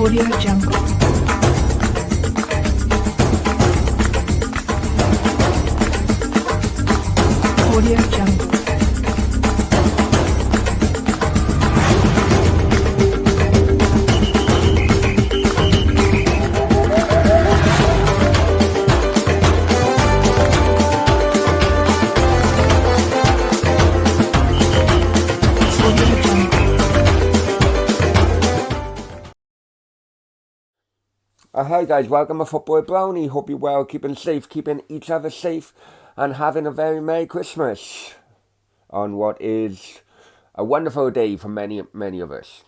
Audio Jungle. Audio Jungle. Hi guys, welcome to Football Brownie. Hope you're well, keeping safe, keeping each other safe, and having a very Merry Christmas on what is a wonderful day for many of us.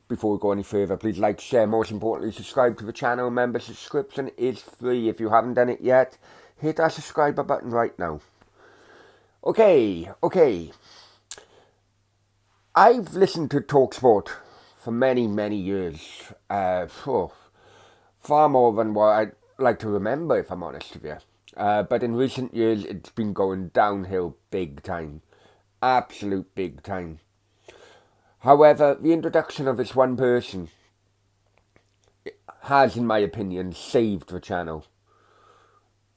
Before we go any further, please like, share, most importantly subscribe to the channel. Remember, subscription is free. If you haven't done it yet, hit that subscribe button right now. Okay. I've listened to Talksport for many years. Far more than what I'd like to remember, if I'm honest with you. But in recent years, it's been going downhill big time. Absolute big time. However, the introduction of this one person has, in my opinion, saved the channel.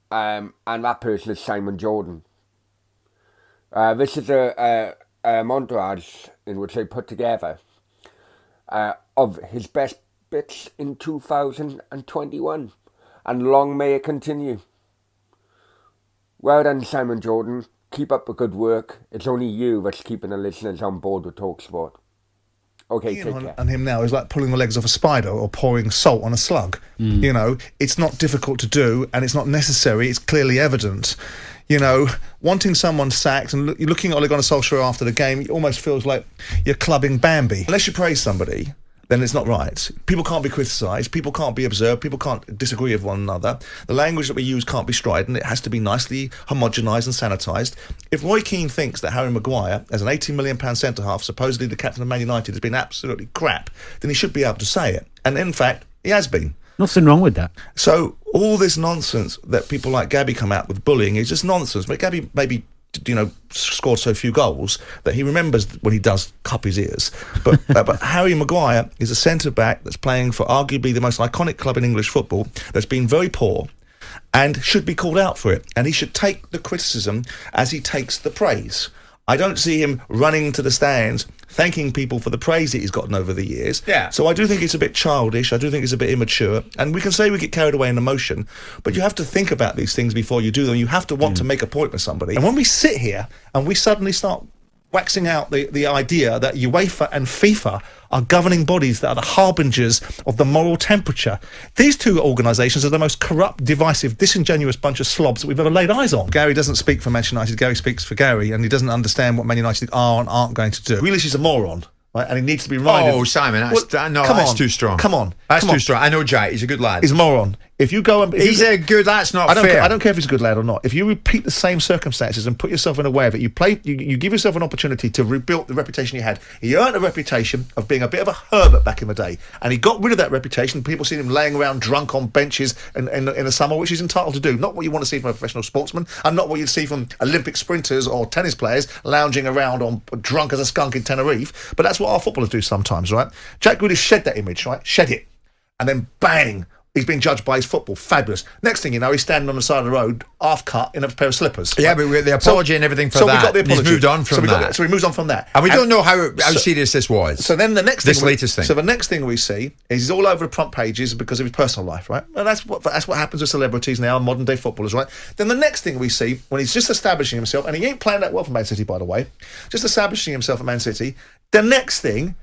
And that person is Simon Jordan. This is a montage in which they put together of his best bits in 2021, and long may it continue. Well done, Simon Jordan. Keep up the good work. It's only you that's keeping the listeners on board with Talksport. Okay, take care. And him now is like pulling the legs off a spider or pouring salt on a slug. You know, it's not difficult to do, and it's not necessary. It's clearly evident. You know, wanting someone sacked and looking at Ole Gunnar Solskjaer after the game, it almost feels like you're clubbing Bambi. Unless you praise somebody, then it's not right. People can't be criticised, people can't be observed, people can't disagree with one another. The language that we use can't be strident, it has to be nicely homogenised and sanitised. If Roy Keane thinks that Harry Maguire, as an £18 million centre-half, supposedly the captain of Man United, has been absolutely crap, then he should be able to say it. And in fact, he has been. Nothing wrong with that. So all this nonsense that people like Gabby come out with bullying is just nonsense. But Gabby maybe, you know, scored so few goals that he remembers when he does cup his ears. But but Harry Maguire is a centre-back that's playing for arguably the most iconic club in English football, that's been very poor and should be called out for it. And he should take the criticism as he takes the praise. I don't see him running to the stands thanking people for the praise that he's gotten over the years. Yeah. So I do think it's a bit childish. I do think it's a bit immature. And we can say we get carried away in emotion, but you have to think about these things before you do them. You have to want to make a point with somebody. And when we sit here and we suddenly start waxing out the idea that UEFA and FIFA are governing bodies that are the harbingers of the moral temperature. These two organisations are the most corrupt, divisive, disingenuous bunch of slobs that we've ever laid eyes on. Gary doesn't speak for Manchester United, Gary speaks for Gary, and he doesn't understand what Man United are and aren't going to do. Grealish is a moron. Right, and he needs to be reminded. Oh, Simon, that's too strong. Come on. That's too strong. I know Jack, he's a good lad. He's a moron. If you go and... He's a good... That's not fair. I don't care if he's a good lad or not. If you repeat the same circumstances and put yourself in a way of it, you give yourself an opportunity to rebuild the reputation you had. He earned a reputation of being a bit of a Herbert back in the day, and he got rid of that reputation. People seen him laying around drunk on benches in the summer, which he's entitled to do. Not what you want to see from a professional sportsman, and not what you'd see from Olympic sprinters or tennis players lounging around on drunk as a skunk in Tenerife. But that's what our footballers do sometimes, right? Jack Grealish shed that image, right? Shed it. And then bang! He's been judged by his football. Fabulous. Next thing you know, he's standing on the side of the road, half cut, in a pair of slippers. Yeah, but the apology and everything for that. We got the apology. He's moved on from that. So he moves on from that. And we don't know how serious this was. So then the next thing... latest thing. So the next thing we see is he's all over the front pages because of his personal life, right? And that's what happens with celebrities now, modern day footballers, right? Then the next thing we see, when he's just establishing himself, and he ain't playing that well for Man City, by the way, just establishing himself at Man City, the next thing...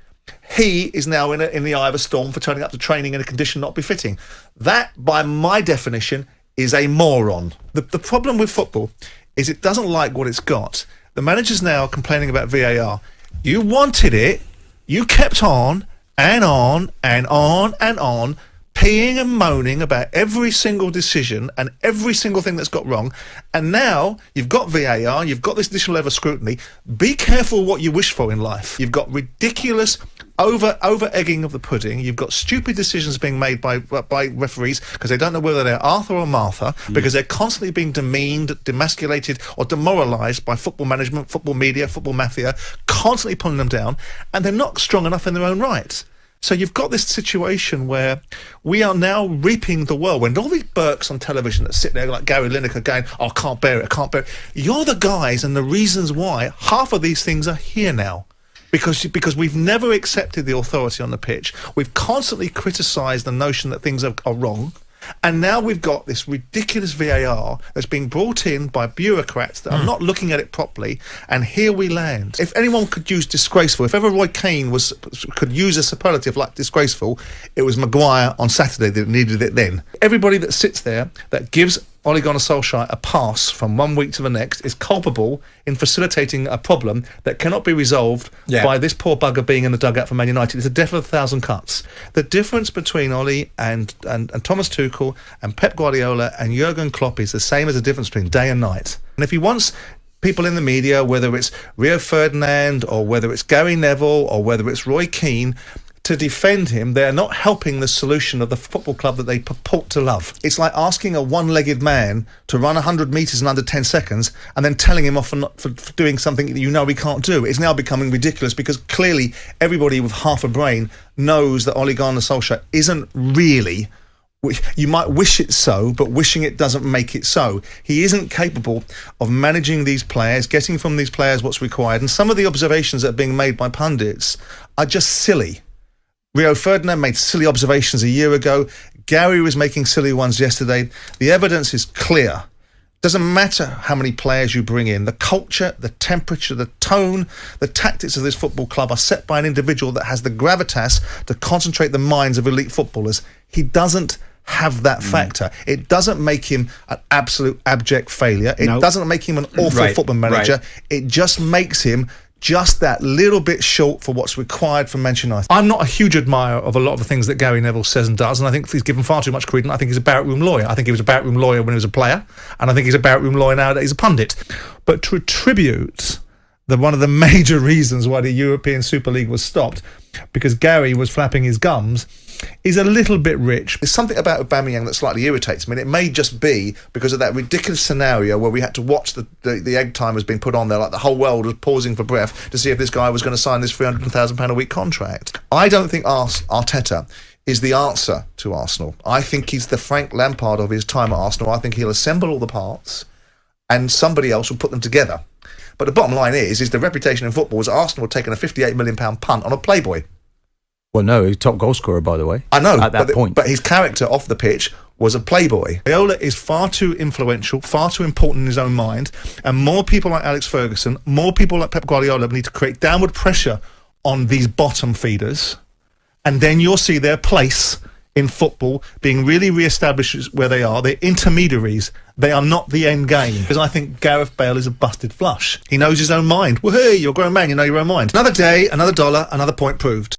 he is now in the eye of a storm for turning up to training in a condition not befitting. That, by my definition, is a moron. The problem with football is it doesn't like what it's got. The manager's now complaining about VAR. You wanted it, you kept on and on and on and on, peeing and moaning about every single decision and every single thing that's got wrong, and now you've got VAR, you've got this additional level of scrutiny. Be careful what you wish for in life. You've got ridiculous over-egging of the pudding. You've got stupid decisions being made by referees because they don't know whether they're Arthur or Martha, because they're constantly being demeaned, demasculated or demoralised by football management, football media, football mafia, constantly pulling them down, and they're not strong enough in their own right. So you've got this situation where we are now reaping the whirlwind. All these Burks on television that sit there like Gary Lineker going, oh, I can't bear it, I can't bear it. You're the guys and the reasons why half of these things are here now. Because we've never accepted the authority on the pitch. We've constantly criticised the notion that things are wrong. And now we've got this ridiculous VAR that's being brought in by bureaucrats that are not looking at it properly, and here we land. If anyone could use disgraceful, if ever Roy Keane could use a superlative like disgraceful, it was Maguire on Saturday that needed it then. Everybody that sits there that gives Ole Gunnar Solskjaer a pass from one week to the next is culpable in facilitating a problem that cannot be resolved by this poor bugger being in the dugout for Man United. It's a death of a thousand cuts. The difference between Ole and Thomas Tuchel and Pep Guardiola and Jurgen Klopp is the same as the difference between day and night. And if he wants people in the media, whether it's Rio Ferdinand or whether it's Gary Neville or whether it's Roy Keane, to defend him, they're not helping the solution of the football club that they purport to love. It's like asking a one-legged man to run 100 metres in under 10 seconds and then telling him off for doing something that you know he can't do. It's now becoming ridiculous because clearly everybody with half a brain knows that Ole Gunnar Solskjaer isn't really... You might wish it so, but wishing it doesn't make it so. He isn't capable of managing these players, getting from these players what's required, and some of the observations that are being made by pundits are just silly. Rio Ferdinand made silly observations a year ago. Gary was making silly ones yesterday. The evidence is clear. Doesn't matter how many players you bring in. The culture, the temperature, the tone, the tactics of this football club are set by an individual that has the gravitas to concentrate the minds of elite footballers. He doesn't have that factor. It doesn't make him an absolute abject failure. It doesn't make him an awful football manager. It just makes him just that little bit short for what's required from Manchester United. I'm not a huge admirer of a lot of the things that Gary Neville says and does, and I think he's given far too much credence. I think he's a barrack room lawyer. I think he was a barrack room lawyer when he was a player, and I think he's a barrack room lawyer now that he's a pundit. But to attribute one of the major reasons why the European Super League was stopped, because Gary was flapping his gums, is a little bit rich. There's something about Aubameyang that slightly irritates me, and it may just be because of that ridiculous scenario where we had to watch the egg timers being put on there, like the whole world was pausing for breath to see if this guy was going to sign this £300,000 a week contract. I don't think Arteta is the answer to Arsenal. I think he's the Frank Lampard of his time at Arsenal. I think he'll assemble all the parts and somebody else will put them together. But the bottom line is the reputation in football is Arsenal had taken a £58 million punt on a playboy. Well, no, he's top goal scorer, by the way. I know, at that point. But his character off the pitch was a playboy. Viola is far too influential, far too important in his own mind, and more people like Alex Ferguson, more people like Pep Guardiola need to create downward pressure on these bottom feeders, and then you'll see their place in football being really re-established where they are. They're intermediaries. They are not the end game. Because I think Gareth Bale is a busted flush. He knows his own mind. Well, hey, you're a grown man, you know your own mind. Another day, another dollar, another point proved.